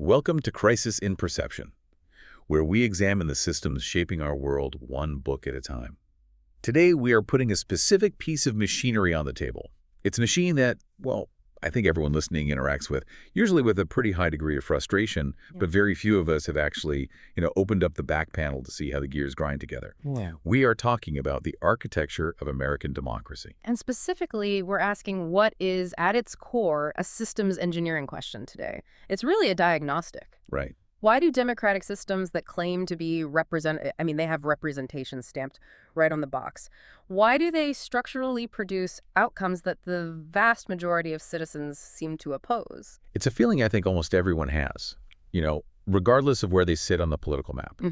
Welcome to Crisis in Perception, where we examine the systems shaping our world one book at a time. Today, we are putting a specific piece of machinery on the table. It's a machine that, well, I think everyone listening interacts with, usually with a pretty high degree of frustration, but very few of us have actually, opened up the back panel to see how the gears grind together. Yeah. We are talking about the architecture of American democracy. And specifically, we're asking what is, at its core, a systems engineering question today. It's really a diagnostic. Right. Why do democratic systems that claim to be they have representation stamped right on the box. Why do they structurally produce outcomes that the vast majority of citizens seem to oppose? It's a feeling I think almost everyone has, regardless of where they sit on the political map.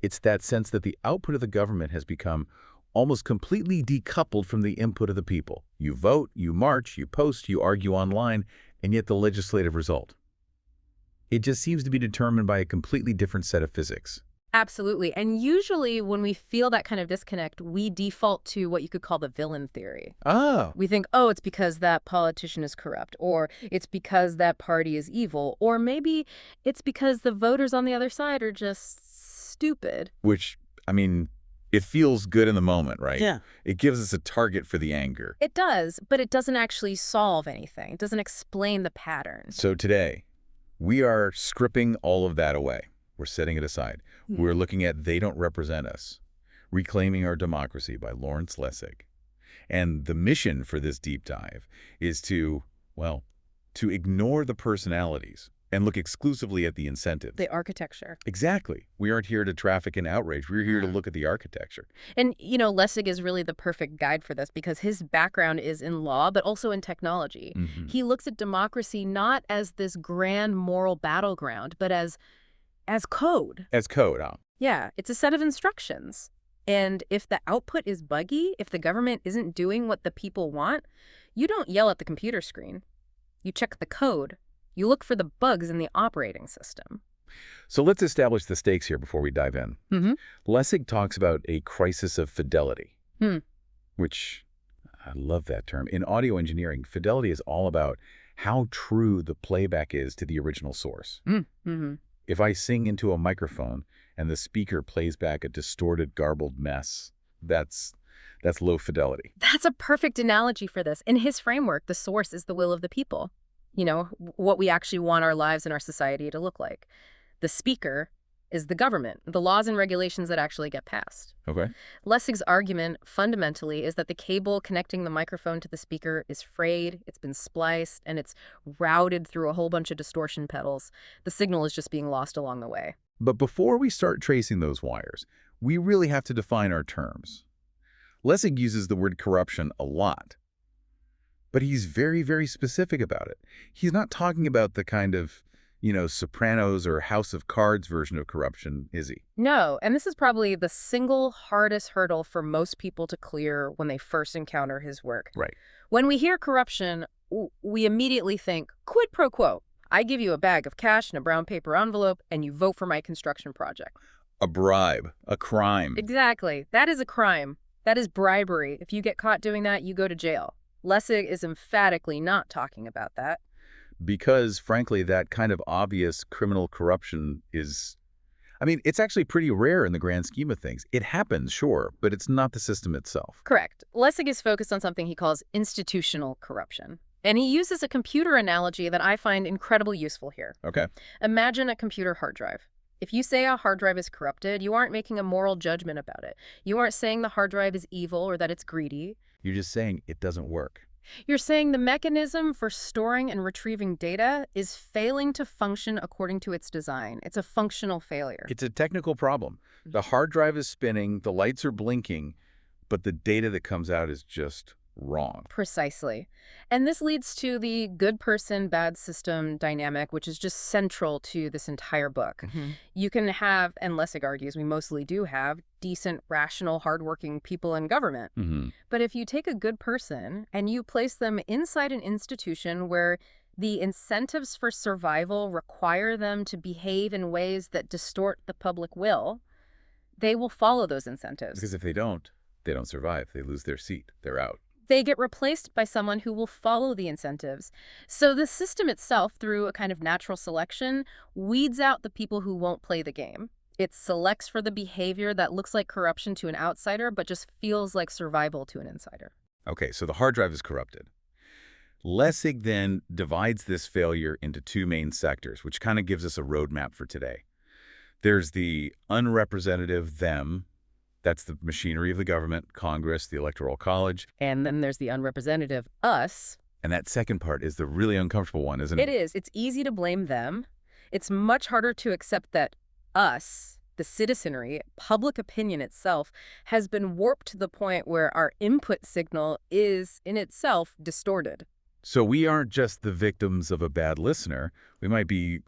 It's that sense that the output of the government has become almost completely decoupled from the input of the people. You vote, you march, you post, you argue online, and yet the legislative result. It just seems to be determined by a completely different set of physics. Absolutely. And usually when we feel that kind of disconnect, we default to what you could call the villain theory. Oh. We think, oh, it's because that politician is corrupt, or it's because that party is evil, or maybe it's because the voters on the other side are just stupid. Which, it feels good in the moment, right? Yeah. It gives us a target for the anger. It does, but it doesn't actually solve anything. It doesn't explain the pattern. So today, we are stripping all of that away. We're setting it aside. We're looking at They Don't Represent Us, Reclaiming Our Democracy by Lessig. And the mission for this deep dive is to ignore the personalities and look exclusively at the incentives. The architecture. Exactly. We aren't here to traffic in outrage. We're here to look at the architecture. And, Lessig is really the perfect guide for this because his background is in law, but also in technology. He looks at democracy not as this grand moral battleground, but as code. As code, huh? Yeah, it's a set of instructions. And if the output is buggy, if the government isn't doing what the people want, you don't yell at the computer screen. You check the code. You look for the bugs in the operating system. So let's establish the stakes here before we dive in. Lessig talks about a crisis of fidelity, which I love that term. In audio engineering, fidelity is all about how true the playback is to the original source. If I sing into a microphone and the speaker plays back a distorted, garbled mess, that's low fidelity. That's a perfect analogy for this. In his framework, the source is the will of the people. What we actually want our lives and our society to look like. The speaker is the government, the laws and regulations that actually get passed. Okay. Lessig's argument, fundamentally, is that the cable connecting the microphone to the speaker is frayed, it's been spliced, and it's routed through a whole bunch of distortion pedals. The signal is just being lost along the way. But before we start tracing those wires, we really have to define our terms. Lessig uses the word corruption a lot, but he's very, very specific about it. He's not talking about the kind of, Sopranos or House of Cards version of corruption, is he? No, and this is probably the single hardest hurdle for most people to clear when they first encounter his work. Right. When we hear corruption, we immediately think, quid pro quo. I give you a bag of cash and a brown paper envelope, and you vote for my construction project. A bribe, a crime. Exactly. That is a crime. That is bribery. If you get caught doing that, you go to jail. Lessig is emphatically not talking about that. Because, frankly, that kind of obvious criminal corruption is, it's actually pretty rare in the grand scheme of things. It happens, sure, but it's not the system itself. Correct. Lessig is focused on something he calls institutional corruption. And he uses a computer analogy that I find incredibly useful here. Okay. Imagine a computer hard drive. If you say a hard drive is corrupted, you aren't making a moral judgment about it. You aren't saying the hard drive is evil or that it's greedy. You're just saying it doesn't work. You're saying the mechanism for storing and retrieving data is failing to function according to its design. It's a functional failure. It's a technical problem. The hard drive is spinning, the lights are blinking, but the data that comes out is just wrong. Precisely. And this leads to the good person, bad system dynamic, which is just central to this entire book. You can have, and Lessig argues we mostly do have, decent, rational, hardworking people in government. But if you take a good person and you place them inside an institution where the incentives for survival require them to behave in ways that distort the public will, they will follow those incentives. Because if they don't survive. They lose their seat. They're out. They get replaced by someone who will follow the incentives. So the system itself, through a kind of natural selection, weeds out the people who won't play the game. It selects for the behavior that looks like corruption to an outsider, but just feels like survival to an insider. Okay, so the hard drive is corrupted. Lessig then divides this failure into two main sectors, which kind of gives us a roadmap for today. There's the unrepresentative them. That's the machinery of the government, Congress, the Electoral College. And then there's the unrepresentative us. And that second part is the really uncomfortable one, isn't it? It is. It's easy to blame them. It's much harder to accept that us, the citizenry, public opinion itself, has been warped to the point where our input signal is, in itself, distorted. So we aren't just the victims of a bad listener. We might be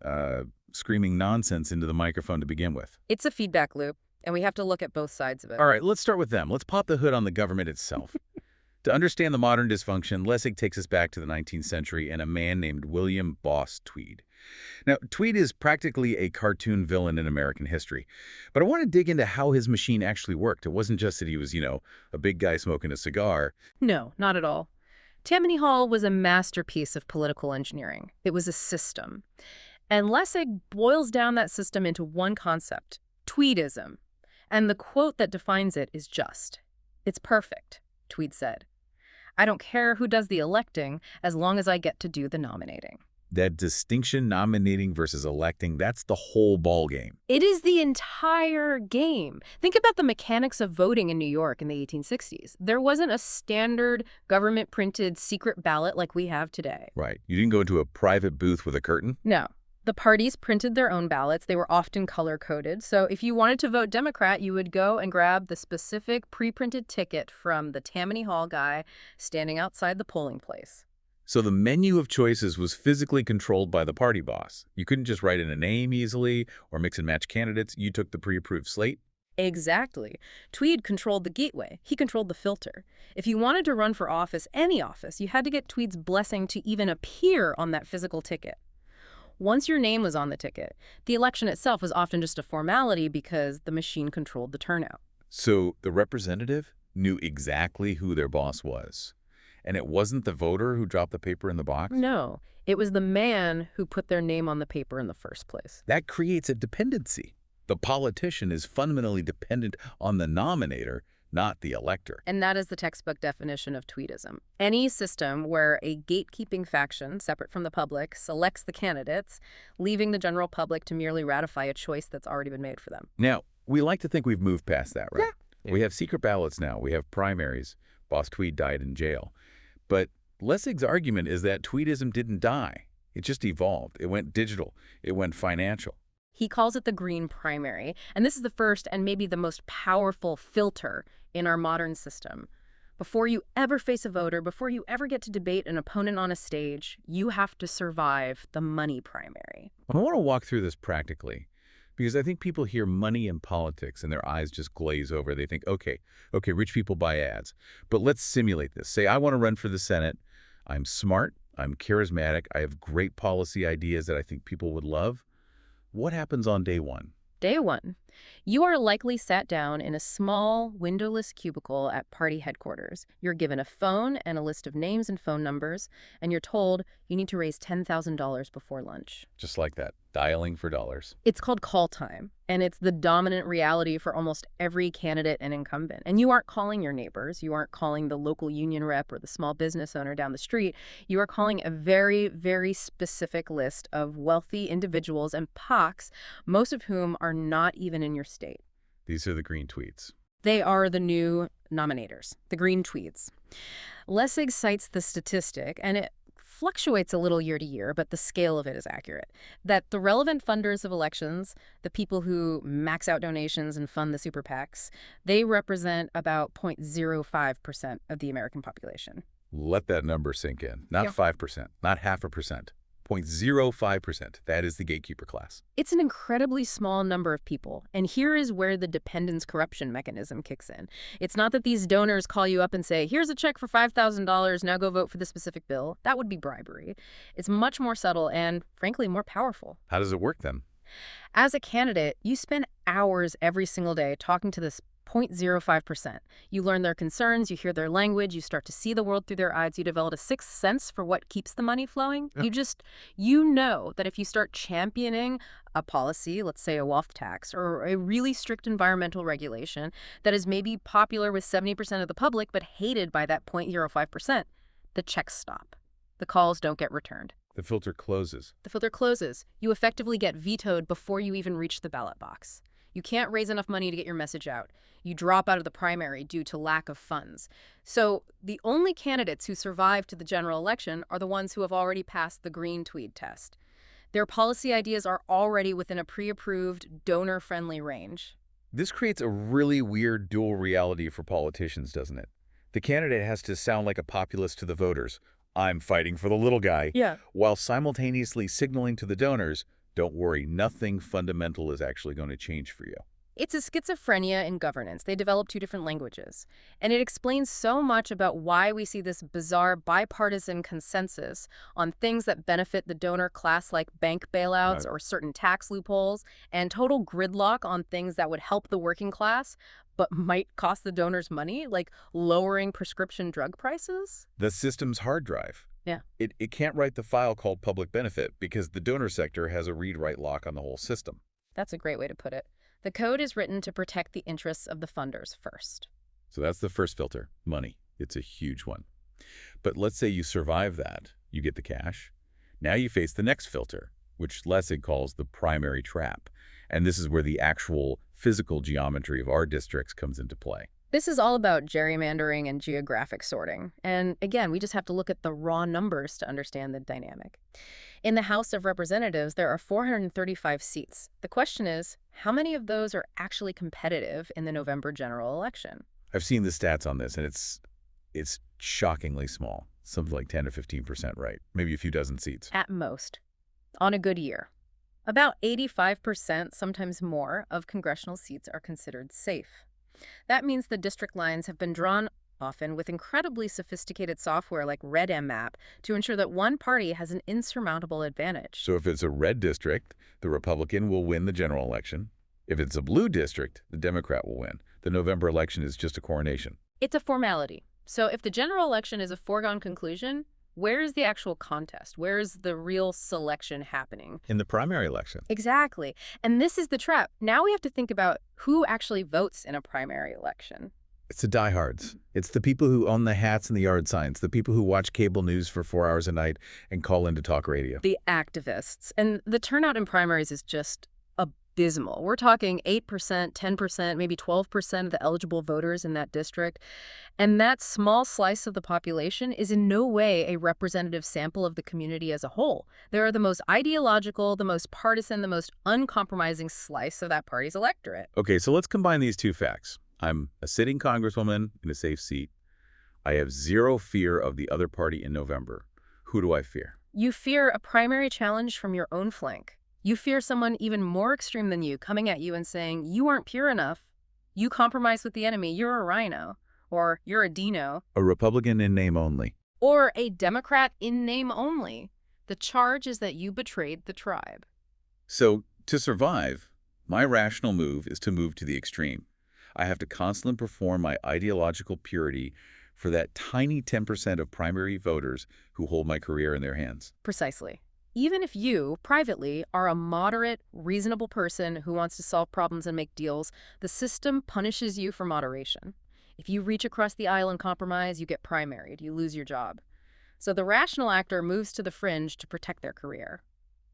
screaming nonsense into the microphone to begin with. It's a feedback loop, and we have to look at both sides of it. All right, let's start with them. Let's pop the hood on the government itself. To understand the modern dysfunction, Lessig takes us back to the 19th century and a man named William Boss Tweed. Now, Tweed is practically a cartoon villain in American history, but I want to dig into how his machine actually worked. It wasn't just that he was, a big guy smoking a cigar. No, not at all. Tammany Hall was a masterpiece of political engineering. It was a system. And Lessig boils down that system into one concept, Tweedism. And the quote that defines it is just. It's perfect, Tweed said. I don't care who does the electing as long as I get to do the nominating. That distinction, nominating versus electing, that's the whole ballgame. It is the entire game. Think about the mechanics of voting in New York in the 1860s. There wasn't a standard government-printed secret ballot like we have today. Right. You didn't go into a private booth with a curtain? No. The parties printed their own ballots. They were often color-coded. So if you wanted to vote Democrat, you would go and grab the specific pre-printed ticket from the Tammany Hall guy standing outside the polling place. So the menu of choices was physically controlled by the party boss. You couldn't just write in a name easily or mix and match candidates. You took the pre-approved slate. Exactly. Tweed controlled the gateway. He controlled the filter. If you wanted to run for office, any office, you had to get Tweed's blessing to even appear on that physical ticket. Once your name was on the ticket, the election itself was often just a formality because the machine controlled the turnout. So the representative knew exactly who their boss was. And it wasn't the voter who dropped the paper in the box? No, it was the man who put their name on the paper in the first place. That creates a dependency. The politician is fundamentally dependent on the nominator, not the elector. And that is the textbook definition of Tweedism. Any system where a gatekeeping faction, separate from the public, selects the candidates, leaving the general public to merely ratify a choice that's already been made for them. Now, we like to think we've moved past that, right? Yeah. We have secret ballots now. We have primaries. Boss Tweed died in jail. But Lessig's argument is that Tweedism didn't die. It just evolved. It went digital. It went financial. He calls it the green primary, and this is the first and maybe the most powerful filter in our modern system. Before you ever face a voter, before you ever get to debate an opponent on a stage, you have to survive the money primary. I want to walk through this practically because I think people hear money in politics and their eyes just glaze over. They think, okay, rich people buy ads. But let's simulate this. Say I want to run for the Senate. I'm smart. I'm charismatic. I have great policy ideas that I think people would love. What happens on day one? Day one, you are likely sat down in a small, windowless cubicle at party headquarters. You're given a phone and a list of names and phone numbers, and you're told you need to raise $10,000 before lunch. Just like that, dialing for dollars. It's called call time, and it's the dominant reality for almost every candidate and incumbent. And you aren't calling your neighbors. You aren't calling the local union rep or the small business owner down the street. You are calling a very, very specific list of wealthy individuals and POCs, most of whom are not even in your state. These are the green tweets. They are the new nominators, the green tweeds. Lessig cites the statistic, and it fluctuates a little year to year, but the scale of it is accurate, that the relevant funders of elections, the people who max out donations and fund the super PACs, they represent about 0.05% of the American population. Let that number sink in. Not 5%, not 0.5%. 0.05%. That is the gatekeeper class. It's an incredibly small number of people, and here is where the dependence corruption mechanism kicks in. It's not that these donors call you up and say, here's a check for $5,000, now go vote for the specific bill. That would be bribery. It's much more subtle and, frankly, more powerful. How does it work then? As a candidate, you spend hours every single day talking to this 0.05%. You learn their concerns, you hear their language, you start to see the world through their eyes, you develop a sixth sense for what keeps the money flowing. Yeah. You know that if you start championing a policy, let's say a wealth tax, or a really strict environmental regulation that is maybe popular with 70% of the public but hated by that 0.05%, the checks stop. The calls don't get returned. The filter closes. The filter closes. You effectively get vetoed before you even reach the ballot box. You can't raise enough money to get your message out. You drop out of the primary due to lack of funds. So the only candidates who survive to the general election are the ones who have already passed the green tweed test. Their policy ideas are already within a pre-approved, donor-friendly range. This creates a really weird dual reality for politicians, doesn't it? The candidate has to sound like a populist to the voters. I'm fighting for the little guy. Yeah. While simultaneously signaling to the donors, don't worry, nothing fundamental is actually going to change for you. It's a schizophrenia in governance. They develop two different languages. And it explains so much about why we see this bizarre bipartisan consensus on things that benefit the donor class like bank bailouts or certain tax loopholes, and total gridlock on things that would help the working class but might cost the donors money, like lowering prescription drug prices. The system's hard drive. Yeah. It can't write the file called public benefit because the donor sector has a read-write lock on the whole system. That's a great way to put it. The code is written to protect the interests of the funders first. So that's the first filter, money. It's a huge one. But let's say you survive that, you get the cash. Now you face the next filter, which Lessig calls the primary trap. And this is where the actual physical geometry of our districts comes into play. This is all about gerrymandering and geographic sorting. And again, we just have to look at the raw numbers to understand the dynamic. In the House of Representatives, there are 435 seats. The question is, how many of those are actually competitive in the November general election? I've seen the stats on this, and it's shockingly small. Something like 10 or 15%, right? Maybe a few dozen seats. At most, on a good year. About 85%, sometimes more, of congressional seats are considered safe. That means the district lines have been drawn often with incredibly sophisticated software like RedMap to ensure that one party has an insurmountable advantage. So if it's a red district, the Republican will win the general election. If it's a blue district, the Democrat will win. The November election is just a coronation. It's a formality. So if the general election is a foregone conclusion, where is the actual contest? Where is the real selection happening? In the primary election. Exactly. And this is the trap. Now we have to think about who actually votes in a primary election. It's the diehards. It's the people who own the hats and the yard signs, the people who watch cable news for 4 hours a night and call into talk radio. The activists. And the turnout in primaries is just abysmal. We're talking 8%, 10%, maybe 12% of the eligible voters in that district. And that small slice of the population is in no way a representative sample of the community as a whole. They're the most ideological, the most partisan, the most uncompromising slice of that party's electorate. Okay, so let's combine these two facts. I'm a sitting congresswoman in a safe seat. I have zero fear of the other party in November. Who do I fear? You fear a primary challenge from your own flank. You fear someone even more extreme than you coming at you and saying, you aren't pure enough. You compromise with the enemy. You're a rhino. Or you're a Dino. A Republican in name only. Or a Democrat in name only. The charge is that you betrayed the tribe. So, to survive, my rational move is to move to the extreme. I have to constantly perform my ideological purity for that tiny 10% of primary voters who hold my career in their hands. Precisely. Even if you, privately, are a moderate, reasonable person who wants to solve problems and make deals, the system punishes you for moderation. If you reach across the aisle and compromise, you get primaried, you lose your job. So the rational actor moves to the fringe to protect their career.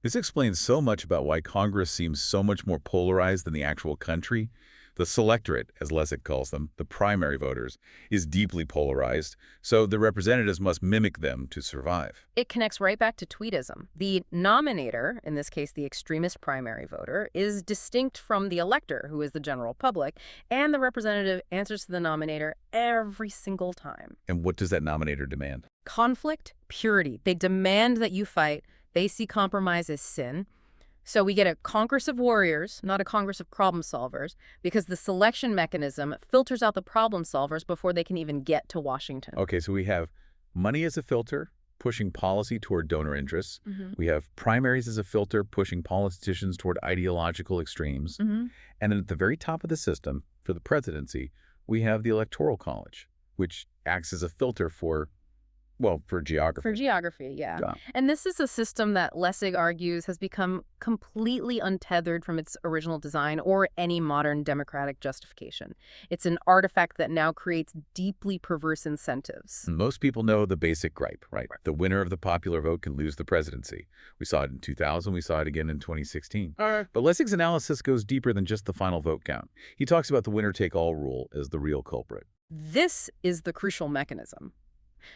This explains so much about why Congress seems so much more polarized than the actual country. The selectorate, as Lessig calls them, the primary voters, is deeply polarized, so the representatives must mimic them to survive. It connects right back to tweedism. The nominator, in this case the extremist primary voter, is distinct from the elector, who is the general public, and the representative answers to the nominator every single time. And what does that nominator demand? Conflict, purity. They demand that you fight. They see compromise as sin. So we get a Congress of warriors, not a Congress of problem solvers, because the selection mechanism filters out the problem solvers before they can even get to Washington. Okay, so we have money as a filter, pushing policy toward donor interests. Mm-hmm. We have primaries as a filter, pushing politicians toward ideological extremes. Mm-hmm. And then at the very top of the system, for the presidency, we have the Electoral College, which acts as a filter for geography. For geography, yeah. Yeah. And this is a system that Lessig argues has become completely untethered from its original design or any modern democratic justification. It's an artifact that now creates deeply perverse incentives. Most people know the basic gripe, right? The winner of the popular vote can lose the presidency. We saw it in 2000. We saw it again in 2016. But Lessig's analysis goes deeper than just the final vote count. He talks about the winner-take-all rule as the real culprit. This is the crucial mechanism.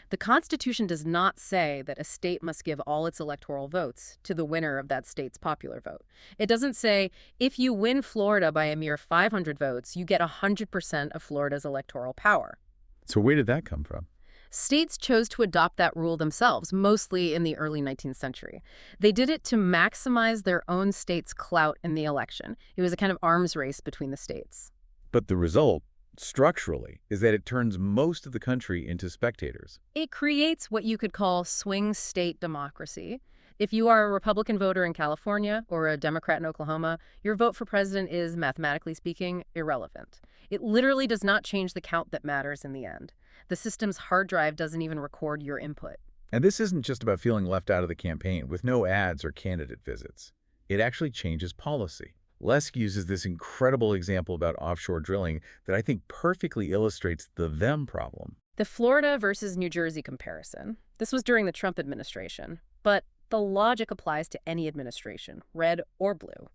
The Constitution does not say that a state must give all its electoral votes to the winner of that state's popular vote. It doesn't say, if you win Florida by a mere 500 votes, you get 100% of Florida's electoral power. So where did that come from? States chose to adopt that rule themselves, mostly in the early 19th century. They did it to maximize their own state's clout in the election. It was a kind of arms race between the states. But the result, structurally, is that it turns most of the country into spectators. It creates what you could call swing state democracy. If you are a Republican voter in California or a Democrat in Oklahoma, your vote for president is, mathematically speaking, irrelevant. It literally does not change the count that matters in the end. The system's hard drive doesn't even record your input. And this isn't just about feeling left out of the campaign with no ads or candidate visits. It actually changes policy. Lessig uses this incredible example about offshore drilling that I think perfectly illustrates the them problem. The Florida versus New Jersey comparison. This was during the Trump administration, but the logic applies to any administration, red or blue.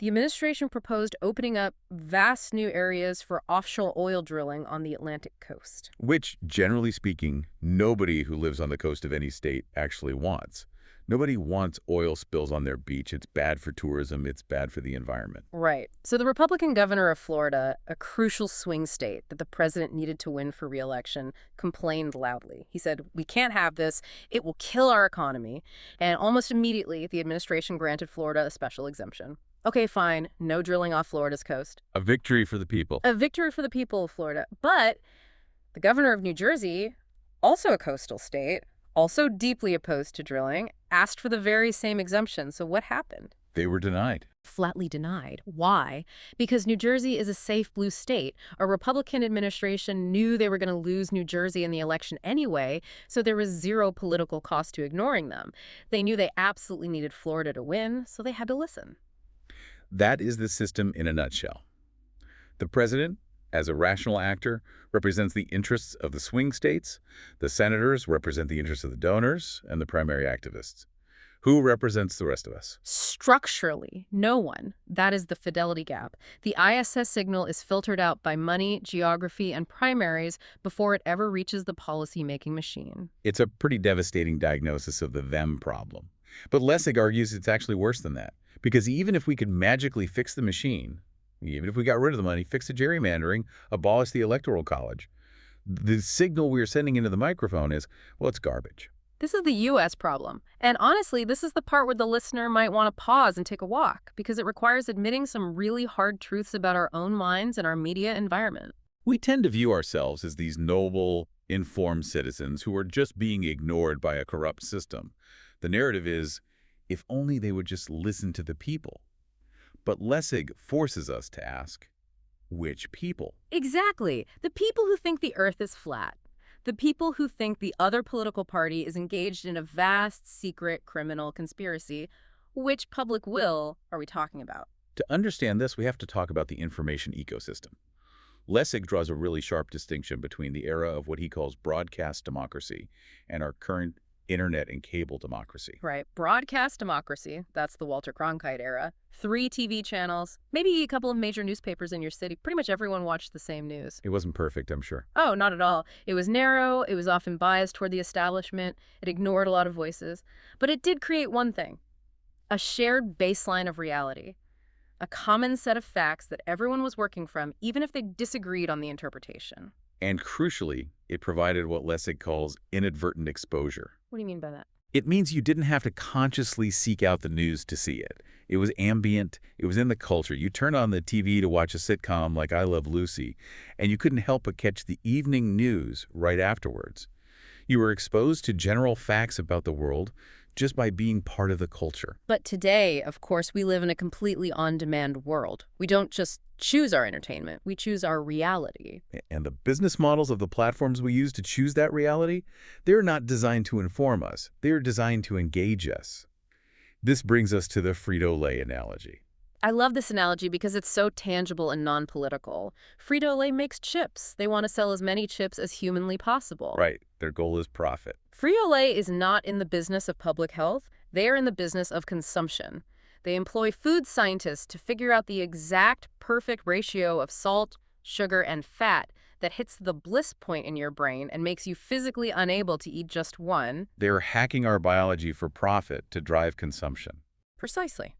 The administration proposed opening up vast new areas for offshore oil drilling on the Atlantic coast. Which, generally speaking, nobody who lives on the coast of any state actually wants. Nobody wants oil spills on their beach. It's bad for tourism. It's bad for the environment. Right. So the Republican governor of Florida, a crucial swing state that the president needed to win for re-election, complained loudly. He said, "We can't have this. It will kill our economy." And almost immediately, the administration granted Florida a special exemption. Okay, fine. No drilling off Florida's coast. A victory for the people. A victory for the people of Florida. But the governor of New Jersey, also a coastal state, also deeply opposed to drilling, asked for the very same exemption. So what happened? They were denied. Flatly denied. Why? Because New Jersey is a safe blue state. A Republican administration knew they were going to lose New Jersey in the election anyway, so there was zero political cost to ignoring them. They knew they absolutely needed Florida to win, so they had to listen. That is the system in a nutshell. The president, as a rational actor, represents the interests of the swing states. The senators represent the interests of the donors and the primary activists. Who represents the rest of us? Structurally, no one. That is the fidelity gap. The ISS signal is filtered out by money, geography, and primaries before it ever reaches the policy-making machine. It's a pretty devastating diagnosis of the them problem. But Lessig argues it's actually worse than that. Because even if we could magically fix the machine, even if we got rid of the money, fix the gerrymandering, abolish the Electoral College, the signal we're sending into the microphone is, well, it's garbage. This is the U.S. problem. And honestly, this is the part where the listener might want to pause and take a walk, because it requires admitting some really hard truths about our own minds and our media environment. We tend to view ourselves as these noble, informed citizens who are just being ignored by a corrupt system. The narrative is, if only they would just listen to the people. But Lessig forces us to ask, which people? Exactly. The people who think the earth is flat. The people who think the other political party is engaged in a vast, secret, criminal conspiracy. Which public will are we talking about? To understand this, we have to talk about the information ecosystem. Lessig draws a really sharp distinction between the era of what he calls broadcast democracy and our current internet and cable democracy. Right. Broadcast democracy, that's the Walter Cronkite era. 3 TV channels, maybe a couple of major newspapers in your city. Pretty much everyone watched the same news. It wasn't perfect, I'm sure. Oh, not at all. It was narrow, it was often biased toward the establishment, it ignored a lot of voices. But it did create one thing, a shared baseline of reality. A common set of facts that everyone was working from, even if they disagreed on the interpretation. And crucially, it provided what Lessig calls inadvertent exposure. What do you mean by that? It means you didn't have to consciously seek out the news to see it. It was ambient. It was in the culture. You turned on the TV to watch a sitcom like I Love Lucy, and you couldn't help but catch the evening news right afterwards. You were exposed to general facts about the world just by being part of the culture. But today, of course, we live in a completely on-demand world. We don't just choose our entertainment, we choose our reality. And the business models of the platforms we use to choose that reality, they're not designed to inform us. They're designed to engage us. This brings us to the Frito-Lay analogy. I love this analogy because it's so tangible and non-political. Frito-Lay makes chips. They want to sell as many chips as humanly possible. Right. Their goal is profit. Frito-Lay is not in the business of public health. They are in the business of consumption. They employ food scientists to figure out the exact perfect ratio of salt, sugar, and fat that hits the bliss point in your brain and makes you physically unable to eat just one. They're hacking our biology for profit to drive consumption. Precisely.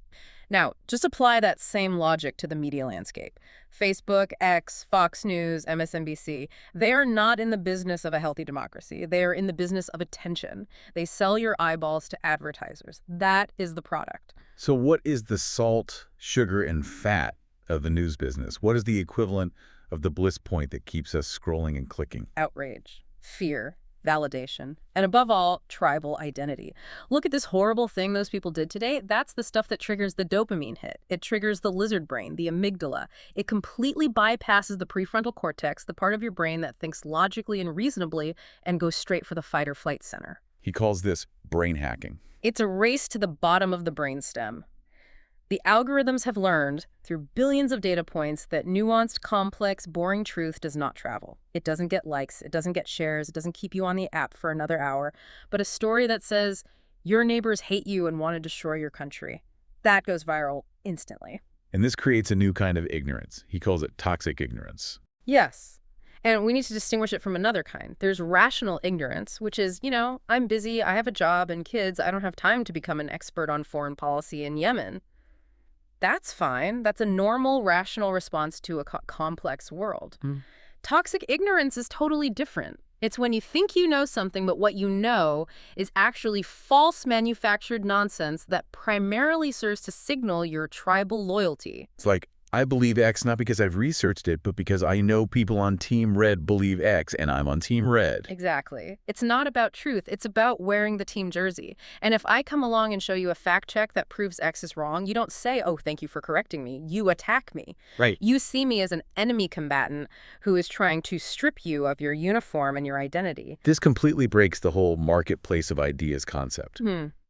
Now, just apply that same logic to the media landscape. Facebook, X, Fox News, MSNBC, they are not in the business of a healthy democracy. They are in the business of attention. They sell your eyeballs to advertisers. That is the product. So what is the salt, sugar, and fat of the news business? What is the equivalent of the bliss point that keeps us scrolling and clicking? Outrage, fear, validation, and above all, tribal identity. Look at this horrible thing those people did today. That's the stuff that triggers the dopamine hit. It triggers the lizard brain, the amygdala. It completely bypasses the prefrontal cortex, the part of your brain that thinks logically and reasonably, and goes straight for the fight or flight center. He calls this brain hacking. It's a race to the bottom of the brainstem. The algorithms have learned, through billions of data points, that nuanced, complex, boring truth does not travel. It doesn't get likes, it doesn't get shares, it doesn't keep you on the app for another hour. But a story that says, your neighbors hate you and want to destroy your country, that goes viral instantly. And this creates a new kind of ignorance. He calls it toxic ignorance. Yes. And we need to distinguish it from another kind. There's rational ignorance, which is, I'm busy, I have a job and kids, I don't have time to become an expert on foreign policy in Yemen. That's fine. That's a normal, rational response to a complex world. Toxic ignorance is totally different. It's when you think you know something, but what you know is actually false manufactured nonsense that primarily serves to signal your tribal loyalty. It's like, I believe X not because I've researched it, but because I know people on Team Red believe X, and I'm on Team Red. Exactly. It's not about truth. It's about wearing the team jersey. And if I come along and show you a fact check that proves X is wrong, you don't say, oh, thank you for correcting me. You attack me. Right. You see me as an enemy combatant who is trying to strip you of your uniform and your identity. This completely breaks the whole marketplace of ideas concept.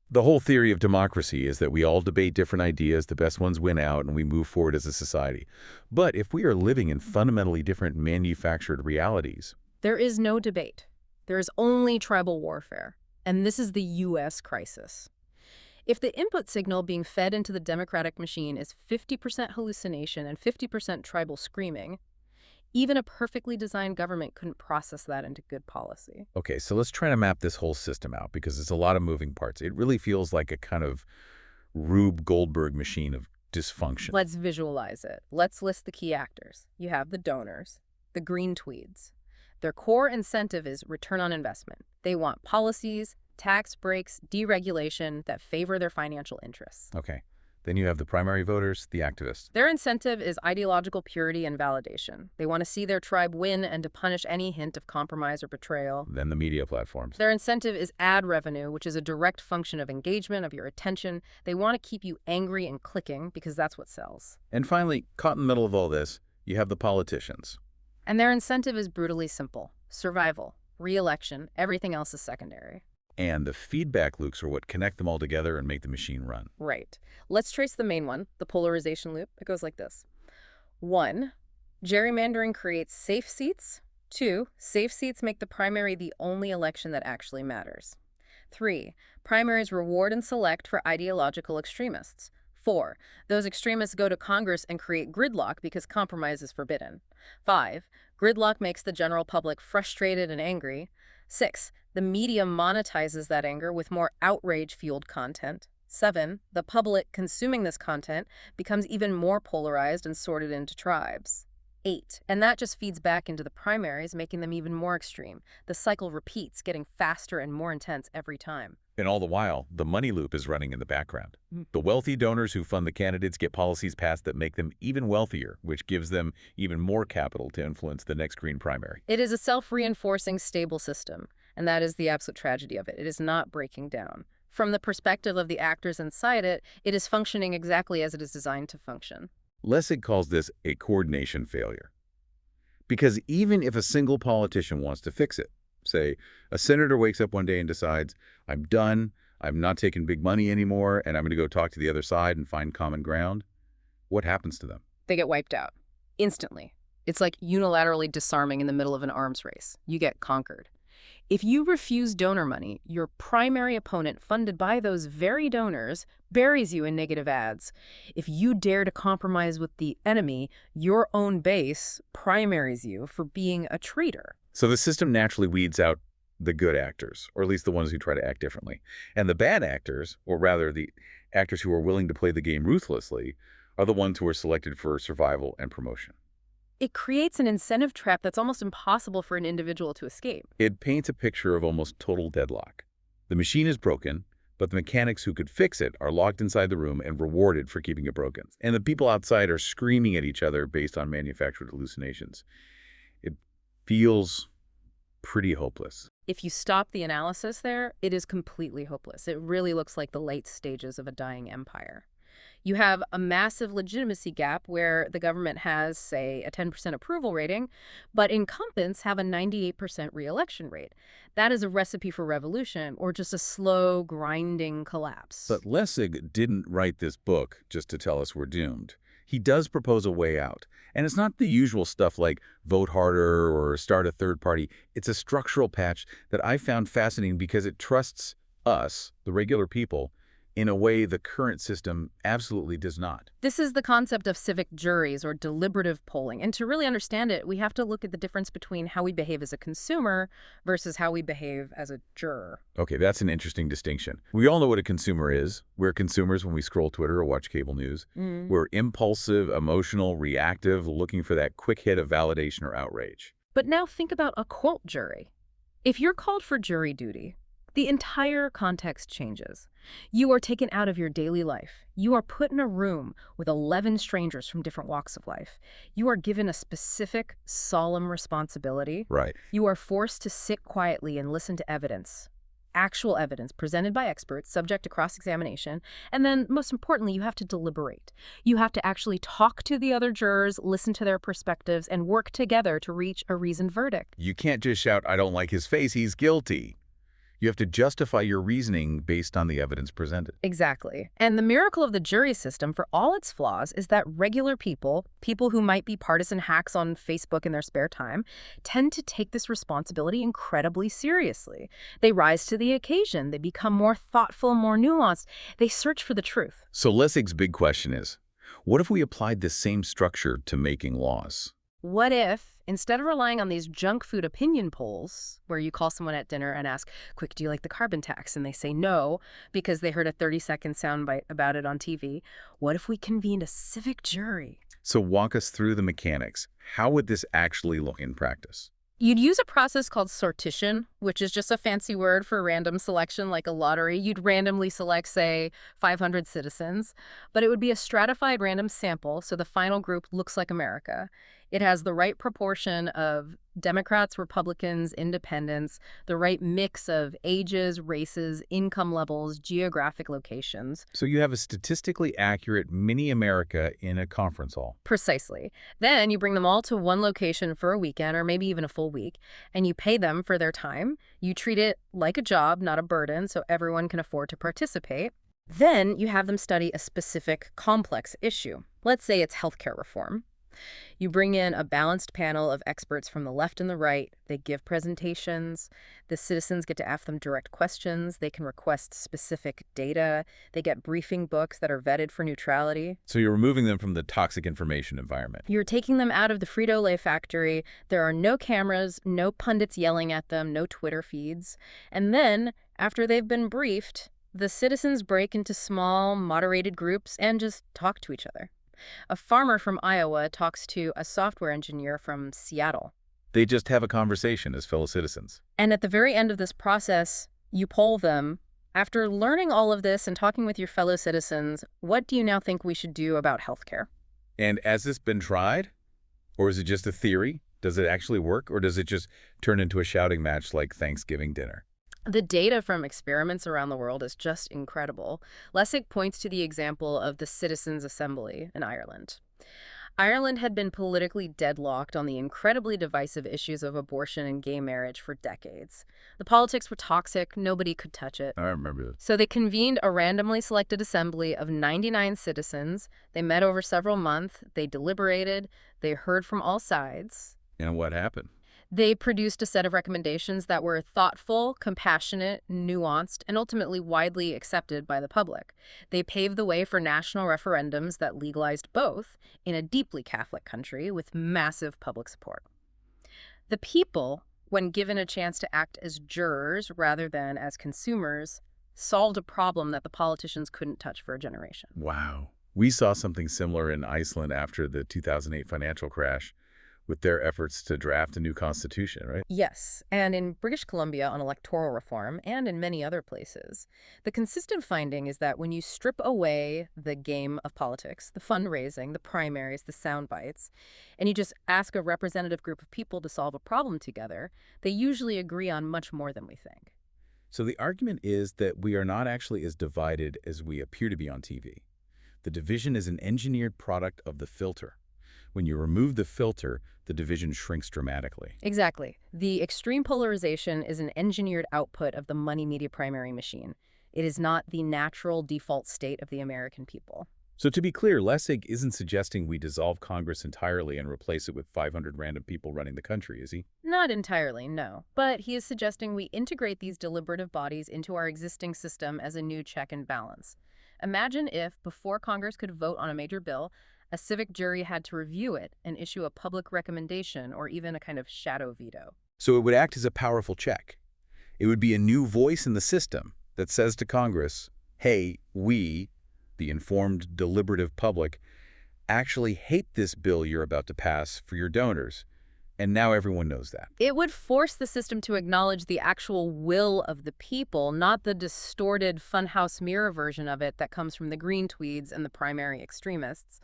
The whole theory of democracy is that we all debate different ideas, the best ones win out, and we move forward as a society. But if we are living in fundamentally different manufactured realities... There is no debate. There is only tribal warfare. And this is the U.S. crisis. If the input signal being fed into the democratic machine is 50% hallucination and 50% tribal screaming, even a perfectly designed government couldn't process that into good policy. Okay, so let's try to map this whole system out because it's a lot of moving parts. It really feels like a kind of Rube Goldberg machine of dysfunction. Let's visualize it. Let's list the key actors. You have the donors, the green tweeds. Their core incentive is return on investment. They want policies, tax breaks, deregulation that favor their financial interests. Okay. Then you have the primary voters, the activists. Their incentive is ideological purity and validation. They want to see their tribe win and to punish any hint of compromise or betrayal. Then the media platforms. Their incentive is ad revenue, which is a direct function of engagement, of your attention. They want to keep you angry and clicking because that's what sells. And finally, caught in the middle of all this, you have the politicians. And their incentive is brutally simple. Survival, re-election, everything else is secondary. And the feedback loops are what connect them all together and make the machine run. Right. Let's trace the main one, the polarization loop. It goes like this. 1, gerrymandering creates safe seats. 2, safe seats make the primary the only election that actually matters. 3, primaries reward and select for ideological extremists. 4, those extremists go to Congress and create gridlock because compromise is forbidden. 5, gridlock makes the general public frustrated and angry. 6, the media monetizes that anger with more outrage-fueled content. 7, the public consuming this content becomes even more polarized and sorted into tribes. 8, and that just feeds back into the primaries, making them even more extreme. The cycle repeats, getting faster and more intense every time. And all the while, the money loop is running in the background. The wealthy donors who fund the candidates get policies passed that make them even wealthier, which gives them even more capital to influence the next green primary. It is a self-reinforcing, stable system. And that is the absolute tragedy of it. It is not breaking down. From the perspective of the actors inside it, it is functioning exactly as it is designed to function. Lessig calls this a coordination failure. Because even if a single politician wants to fix it, say a senator wakes up one day and decides, I'm done, I'm not taking big money anymore, and I'm going to go talk to the other side and find common ground, what happens to them? They get wiped out. Instantly. It's like unilaterally disarming in the middle of an arms race. You get conquered. If you refuse donor money, your primary opponent, funded by those very donors, buries you in negative ads. If you dare to compromise with the enemy, your own base primaries you for being a traitor. So the system naturally weeds out the good actors, or at least the ones who try to act differently. And the bad actors, or rather the actors who are willing to play the game ruthlessly, are the ones who are selected for survival and promotion. It creates an incentive trap that's almost impossible for an individual to escape. It paints a picture of almost total deadlock. The machine is broken, but the mechanics who could fix it are locked inside the room and rewarded for keeping it broken. And the people outside are screaming at each other based on manufactured hallucinations. It feels pretty hopeless. If you stop the analysis there, it is completely hopeless. It really looks like the late stages of a dying empire. You have a massive legitimacy gap where the government has, say, a 10% approval rating, but incumbents have a 98% re-election rate. That is a recipe for revolution or just a slow, grinding collapse. But Lessig didn't write this book just to tell us we're doomed. He does propose a way out. And it's not the usual stuff like vote harder or start a third party. It's a structural patch that I found fascinating because it trusts us, the regular people, in a way the current system absolutely does not. This is the concept of civic juries or deliberative polling. And to really understand it, we have to look at the difference between how we behave as a consumer versus how we behave as a juror. Okay, that's an interesting distinction. We all know what a consumer is. We're consumers when we scroll Twitter or watch cable news. We're impulsive, emotional, reactive, looking for that quick hit of validation or outrage. But now think about a quote jury. If you're called for jury duty, the entire context changes. You are taken out of your daily life. You are put in a room with 11 strangers from different walks of life. You are given a specific, solemn responsibility. Right. You are forced to sit quietly and listen to evidence, actual evidence presented by experts, subject to cross-examination. And then, most importantly, you have to deliberate. You have to actually talk to the other jurors, listen to their perspectives, and work together to reach a reasoned verdict. You can't just shout, I don't like his face, he's guilty. You have to justify your reasoning based on the evidence presented. Exactly. And the miracle of the jury system, for all its flaws, is that regular people who might be partisan hacks on Facebook in their spare time, tend to take this responsibility incredibly seriously. They rise to the occasion. They become more thoughtful, more nuanced. They search for the truth. So Lessig's big question is, what if we applied this same structure to making laws? What if, instead of relying on these junk food opinion polls, where you call someone at dinner and ask, quick, do you like the carbon tax? And they say no, because they heard a 30-second soundbite about it on TV. What if we convened a civic jury? So walk us through the mechanics. How would this actually look in practice? You'd use a process called sortition, which is just a fancy word for random selection, like a lottery. You'd randomly select, say, 500 citizens, but it would be a stratified random sample, so the final group looks like America. It has the right proportion of Democrats, Republicans, independents, the right mix of ages, races, income levels, geographic locations. So you have a statistically accurate mini-America in a conference hall. Precisely. Then you bring them all to one location for a weekend or maybe even a full week, and you pay them for their time. You treat it like a job, not a burden, so everyone can afford to participate. Then you have them study a specific complex issue. Let's say it's healthcare reform. You bring in a balanced panel of experts from the left and the right. They give presentations. The citizens get to ask them direct questions. They can request specific data. They get briefing books that are vetted for neutrality. So you're removing them from the toxic information environment. You're taking them out of the Frito-Lay factory. There are no cameras, no pundits yelling at them, no Twitter feeds. And then, after they've been briefed, the citizens break into small, moderated groups and just talk to each other. A farmer from Iowa talks to a software engineer from Seattle. They just have a conversation as fellow citizens. And at the very end of this process, you poll them. After learning all of this and talking with your fellow citizens, what do you now think we should do about healthcare? And has this been tried? Or is it just a theory? Does it actually work, or does it just turn into a shouting match like Thanksgiving dinner? The data from experiments around the world is just incredible. Lessig points to the example of the Citizens' Assembly in Ireland. Ireland had been politically deadlocked on the incredibly divisive issues of abortion and gay marriage for decades. The politics were toxic, nobody could touch it. I remember that. So they convened a randomly selected assembly of 99 citizens. They met over several months, they deliberated, they heard from all sides. And what happened? They produced a set of recommendations that were thoughtful, compassionate, nuanced, and ultimately widely accepted by the public. They paved the way for national referendums that legalized both in a deeply Catholic country with massive public support. The people, when given a chance to act as jurors rather than as consumers, solved a problem that the politicians couldn't touch for a generation. Wow. We saw something similar in Iceland after the 2008 financial crash, with their efforts to draft a new constitution, right? Yes, and in British Columbia on electoral reform, and in many other places. The consistent finding is that when you strip away the game of politics, the fundraising, the primaries, the sound bites, and you just ask a representative group of people to solve a problem together, they usually agree on much more than we think. So the argument is that we are not actually as divided as we appear to be on TV. The division is an engineered product of the filter. When you remove the filter, the division shrinks dramatically. Exactly. The extreme polarization is an engineered output of the money media primary machine. It is not the natural default state of the American people. So to be clear, Lessig isn't suggesting we dissolve Congress entirely and replace it with 500 random people running the country, is he? Not entirely, no. But he is suggesting we integrate these deliberative bodies into our existing system as a new check and balance. Imagine if, before Congress could vote on a major bill, a civic jury had to review it and issue a public recommendation or even a kind of shadow veto. So it would act as a powerful check. It would be a new voice in the system that says to Congress, hey, we, the informed, deliberative public, actually hate this bill you're about to pass for your donors. And now everyone knows that. It would force the system to acknowledge the actual will of the people, not the distorted funhouse mirror version of it that comes from the green tweeds and the primary extremists.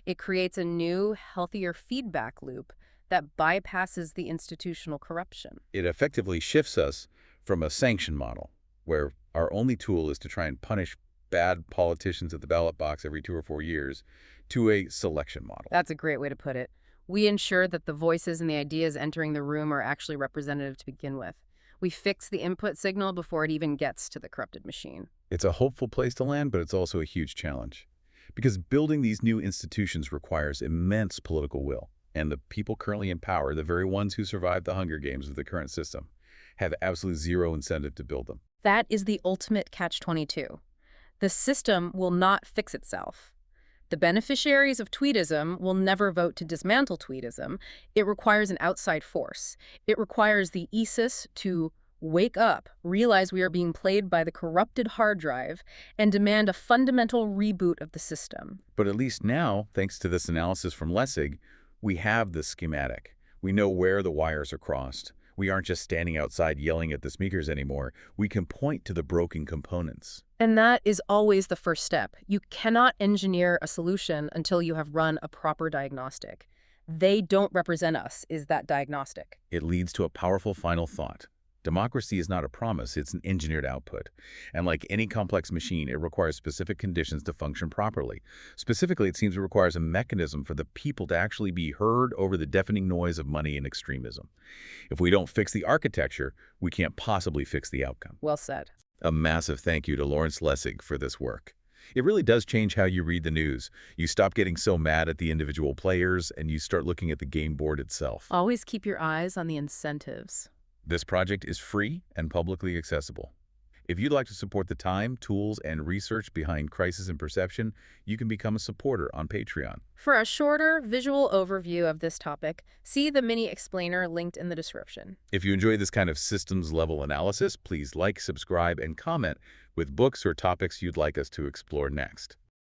It creates a new, healthier feedback loop that bypasses the institutional corruption. It effectively shifts us from a sanction model, where our only tool is to try and punish bad politicians at the ballot box every 2 or 4 years, to a selection model. That's a great way to put it. We ensure that the voices and the ideas entering the room are actually representative to begin with. We fix the input signal before it even gets to the corrupted machine. It's a hopeful place to land, but it's also a huge challenge. Because building these new institutions requires immense political will, and the people currently in power, the very ones who survived the Hunger Games of the current system, have absolutely zero incentive to build them. That is the ultimate catch-22. The system will not fix itself. The beneficiaries of tweedism will never vote to dismantle tweedism. It requires an outside force. It requires the ISIS to wake up, realize we are being played by the corrupted hard drive, and demand a fundamental reboot of the system. But at least now, thanks to this analysis from Lessig, we have the schematic. We know where the wires are crossed. We aren't just standing outside yelling at the speakers anymore. We can point to the broken components. And that is always the first step. You cannot engineer a solution until you have run a proper diagnostic. They don't represent us, is that diagnostic. It leads to a powerful final thought. Democracy is not a promise, it's an engineered output. And like any complex machine, it requires specific conditions to function properly. Specifically, it seems it requires a mechanism for the people to actually be heard over the deafening noise of money and extremism. If we don't fix the architecture, we can't possibly fix the outcome. Well said. A massive thank you to Lawrence Lessig for this work. It really does change how you read the news. You stop getting so mad at the individual players, and you start looking at the game board itself. Always keep your eyes on the incentives. This project is free and publicly accessible. If you'd like to support the time, tools, and research behind crisis and perception, you can become a supporter on Patreon. For a shorter visual overview of this topic, see the mini explainer linked in the description. If you enjoy this kind of systems-level analysis, please like, subscribe, and comment with books or topics you'd like us to explore next.